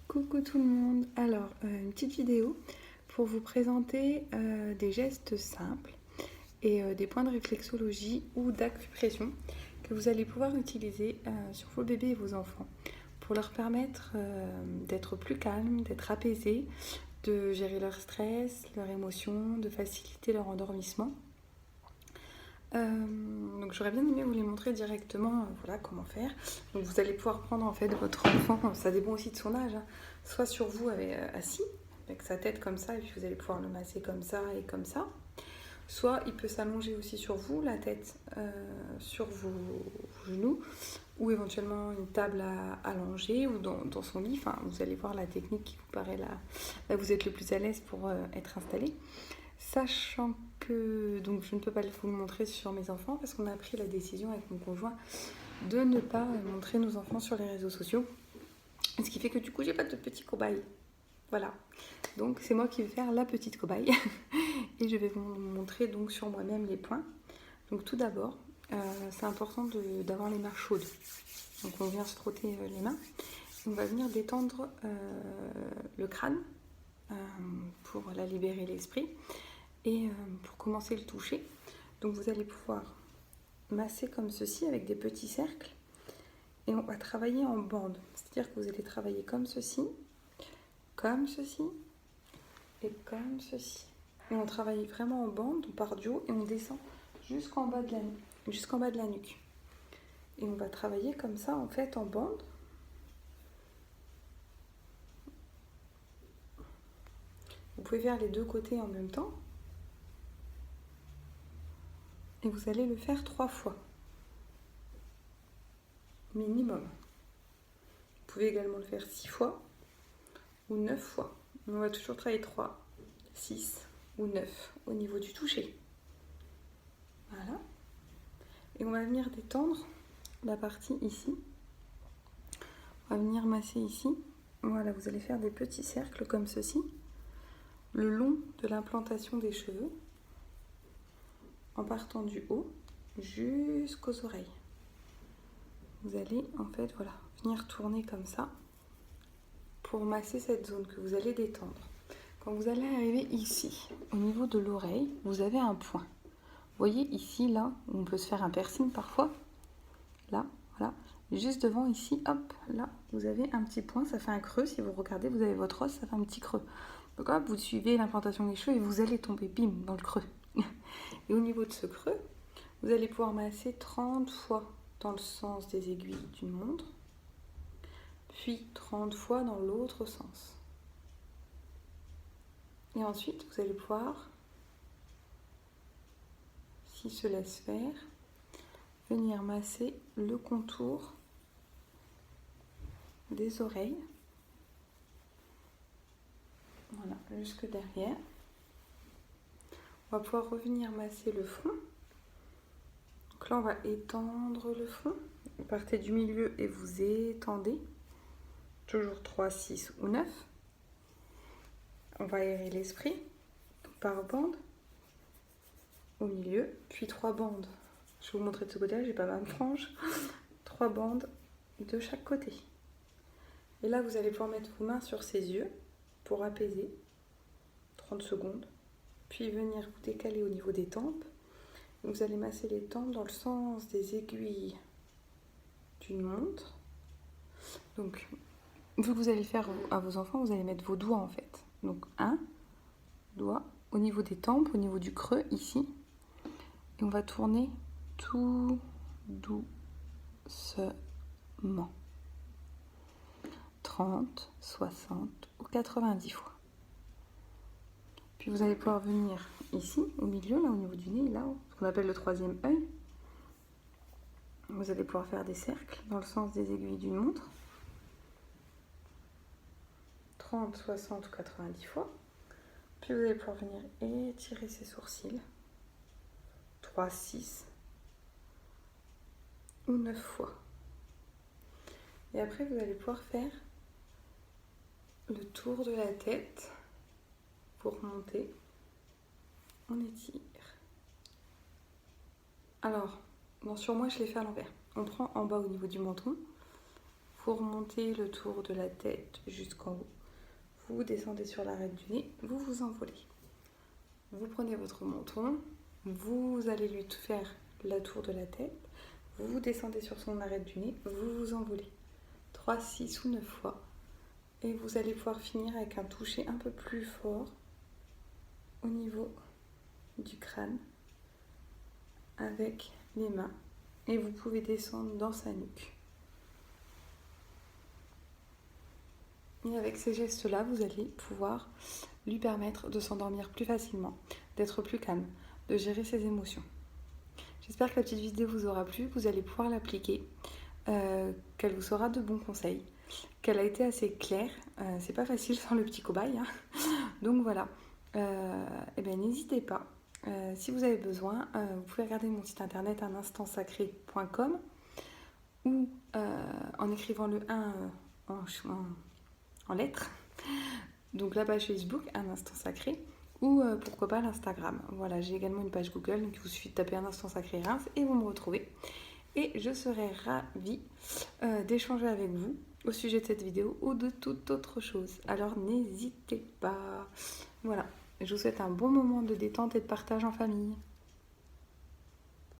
Coucou tout le monde, alors une petite vidéo pour vous présenter des gestes simples et des points de réflexologie ou d'acupression que vous allez pouvoir utiliser sur vos bébés et vos enfants pour leur permettre d'être plus calmes, d'être apaisés, de gérer leur stress, leurs émotions, de faciliter leur endormissement. Donc j'aurais bien aimé vous les montrer directement, voilà comment faire. Donc vous allez pouvoir prendre en fait votre enfant, ça dépend aussi de son âge, hein, soit sur vous assis, avec sa tête comme ça, et puis vous allez pouvoir le masser comme ça et comme ça. Soit il peut s'allonger aussi sur vous, la tête sur vos genoux, ou éventuellement une table à allonger, ou dans son lit. Enfin, vous allez voir la technique qui vous paraît là vous êtes le plus à l'aise pour être installé. Sachant que donc je ne peux pas vous le montrer sur mes enfants parce qu'on a pris la décision avec mon conjoint de ne pas montrer nos enfants sur les réseaux sociaux. Ce qui fait que du coup j'ai pas de petit cobaye. Voilà. Donc c'est moi qui vais faire la petite cobaye et je vais vous montrer donc sur moi-même les points. Donc tout d'abord, c'est important d'avoir les mains chaudes. Donc on vient se frotter les mains. On va venir détendre le crâne pour la libérer l'esprit. Et pour commencer le toucher, donc vous allez pouvoir masser comme ceci avec des petits cercles et on va travailler en bande. C'est-à-dire que vous allez travailler comme ceci et comme ceci. Et on travaille vraiment en bande, on part du haut et on descend jusqu'en bas de la nuque. Et on va travailler comme ça en fait en bande. Vous pouvez faire les deux côtés en même temps. Et vous allez le faire 3 fois. Minimum. Vous pouvez également le faire 6 fois ou 9 fois. On va toujours travailler 3, 6 ou 9 au niveau du toucher. Voilà. Et on va venir détendre la partie ici. On va venir masser ici. Voilà, vous allez faire des petits cercles comme ceci, le long de l'implantation des cheveux, en partant du haut jusqu'aux oreilles. Vous allez en fait, voilà, venir tourner comme ça pour masser cette zone que vous allez détendre. Quand vous allez arriver ici, au niveau de l'oreille, vous avez un point. Vous voyez ici, là, où on peut se faire un piercing parfois. Là, voilà. Juste devant ici, hop, là, vous avez un petit point, ça fait un creux. Si vous regardez, vous avez votre os, ça fait un petit creux. Donc hop, vous suivez l'implantation des cheveux et vous allez tomber, bim, dans le creux. Et au niveau de ce creux, vous allez pouvoir masser 30 fois dans le sens des aiguilles d'une montre, puis 30 fois dans l'autre sens. Et ensuite, vous allez pouvoir, s'il se laisse faire, venir masser le contour des oreilles. Voilà, jusque derrière. On va pouvoir revenir masser le front. Donc là, on va étendre le front. Vous partez du milieu et vous étendez. Toujours 3, 6 ou 9. On va aérer l'esprit par bande au milieu, puis 3 bandes. Je vais vous montrer de ce côté-là, j'ai pas ma frange. 3 bandes de chaque côté. Et là, vous allez pouvoir mettre vos mains sur ses yeux pour apaiser 30 secondes. Puis venir vous décaler au niveau des tempes. Vous allez masser les tempes dans le sens des aiguilles d'une montre. Donc, vu que vous allez le faire à vos enfants, vous allez mettre vos doigts en fait. Donc, un doigt au niveau des tempes, au niveau du creux ici. Et on va tourner tout doucement. 30, 60 ou 90 fois. Puis vous allez pouvoir venir ici, au milieu, là, au niveau du nez, là, ce qu'on appelle le 3e œil. Vous allez pouvoir faire des cercles dans le sens des aiguilles d'une montre. 30, 60 ou 90 fois. Puis vous allez pouvoir venir étirer ses sourcils. 3, 6 ou 9 fois. Et après, vous allez pouvoir faire le tour de la tête pour monter. On étire. Alors, sur moi, je l'ai fait à l'envers. On prend en bas au niveau du menton. Vous remontez le tour de la tête jusqu'en haut. Vous descendez sur l'arête du nez, vous vous envolez. Vous prenez votre menton, vous allez lui faire le tour de la tête, vous descendez sur son arête du nez, vous vous envolez. 3, 6 ou 9 fois. Et vous allez pouvoir finir avec un toucher un peu plus fort au niveau du crâne avec les mains. Et vous pouvez descendre dans sa nuque. Et avec ces gestes-là, vous allez pouvoir lui permettre de s'endormir plus facilement, d'être plus calme, de gérer ses émotions. J'espère que la petite vidéo vous aura plu, que vous allez pouvoir l'appliquer, qu'elle vous sera de bons conseils, qu'elle a été assez claire. C'est pas facile sans le petit cobaye, hein. Donc voilà, et bien n'hésitez pas. Si vous avez besoin, vous pouvez regarder mon site internet uninstantsacré.com ou en écrivant le 1 en lettres, donc la page Facebook Un Instant Sacré, ou pourquoi pas l'Instagram. Voilà, j'ai également une page Google, donc il vous suffit de taper Un Instant Sacré Reims et vous me retrouvez. Et je serai ravie d'échanger avec vous au sujet de cette vidéo ou de toute autre chose. Alors n'hésitez pas. Voilà, je vous souhaite un bon moment de détente et de partage en famille.